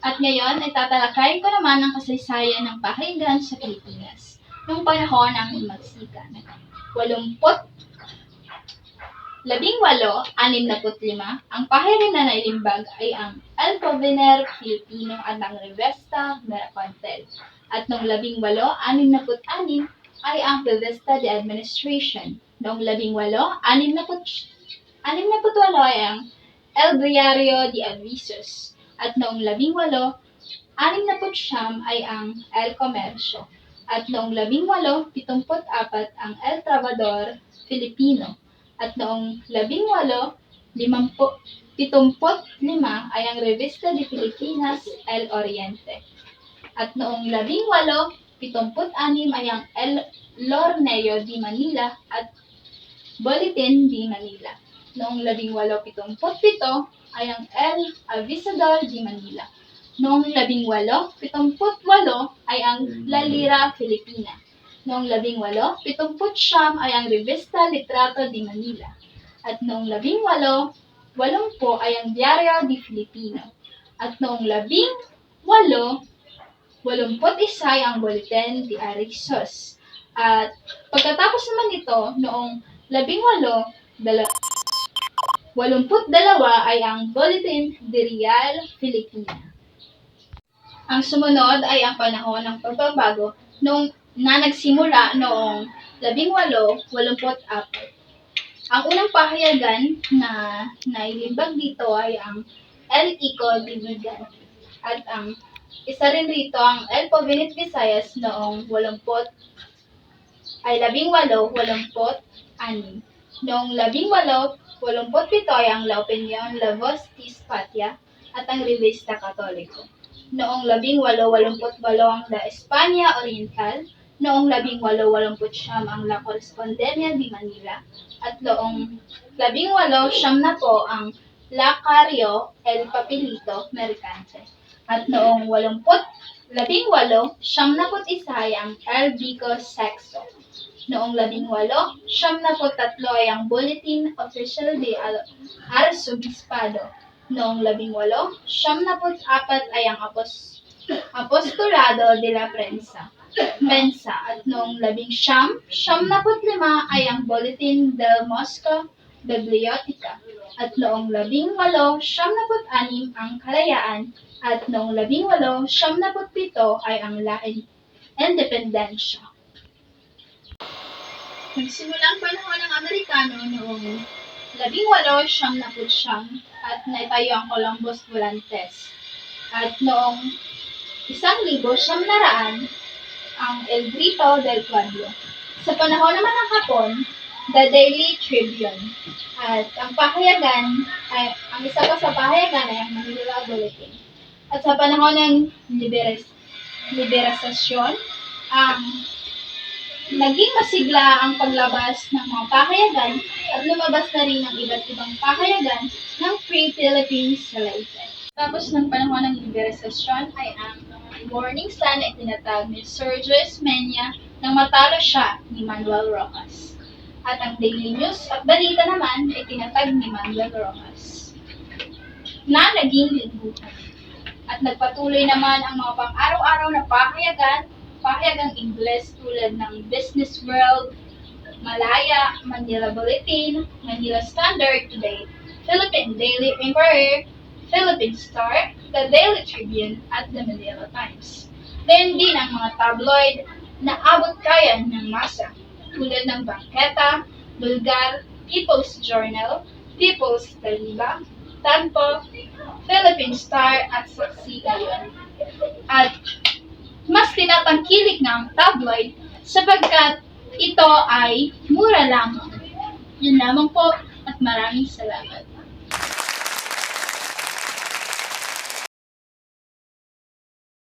At ngayon ay tatalakayin ko naman ang kasaysayan ng pahayagan sa Pilipinas noong panahon ng Himagsikan. 1865, ang pahayagan na nailimbag ay ang El Porvenir Filipino at ang Revista Mercantil. At noong 1866 ay ang Revista de Administration. Noong 1868 ay ang El Diario de Avisos. At noong 1869 ay ang El Comercio. At noong 1874 ang El Trovador Filipino. At noong 1875 ay ang Revista de Filipinas El Oriente. At noong 1876 ay ang El Lorneo de Manila at Bulletin de Manila. Noong 1877 ay ang El Avisador de Manila. Noong 1878 ay ang La Lira Filipina. Noong 1879 ay ang Revista Litrato de Manila. At noong 1880 ay ang Diario de Filipino. At noong 1881 ay ang Bulletin de Arizos. At pagkatapos naman ito, noong 1882 ay ang Bulletin de Real Filipina. Ang sumunod ay ang panahon ng pagbabago na nagsimula noong 1884. Ang unang pahayagan na nailimbag dito ay ang El Ico de Vigan. At ang isa rin rito ang El Porvenir Visayas noong 1886. Noong 1887 ay ang La Opinion, La Voz de España at ang Revista Katoliko. Noong 1888 ang La España Oriental. Noong 1889 ang La Correspondencia de Manila. At noong 1890 ang La Carrio El Papelito Mercante. At noong 1891 ay ang El Bico Sexto. Noong 1893 ay ang Bulletin Oficial de Arzobispado. Noong 1894 ay ang Apostolado de la Prensa. At noong 1905 ay ang Bulletin del Moscow Biblioteca. At noong 1896 ang Kalayaan. At noong 1897 ay ang La Independencia. Nagsimula ang panahon ng Amerikano noong 1899 at naitayo ang Columbus Volantes. At noong 1900 ang El Grito del Pueblo. Sa panahon naman ng Hapon, The Daily Tribune. At ang isa pa sa pahayagan ay ang Manila Bulletin. At sa panahon ng liberasasyon, naging masigla ang paglabas ng mga pahayagan at lumabas na rin ang iba't ibang pahayagan ng Free Philippines sa Leyte. Tapos ng panahon ng liberasasyon ay ang Morning Sun ay tinatag ni Sergio Menya nang matalo siya ni Manuel Rojas. At ang Daily News at Balita naman ay tinatag ni Manuel Rojas na naging lingguhan. At nagpatuloy naman ang mga pang-araw-araw na pahayagang Ingles tulad ng Business World, Malaya, Manila Bulletin, Manila Standard Today, Philippine Daily Inquirer, Philippine Star, The Daily Tribune, at The Manila Times. Gayon din ang mga tabloid na abot kaya ng masa tulad ng Bangketa, Bulgar, People's Journal, People's Taliba, Tagpo, Philippine Star, at Saksi Ngayon. At mas tinatangkilik nga ang tabloid sapagkat ito ay mura lamang. Yun lamang po at maraming salamat.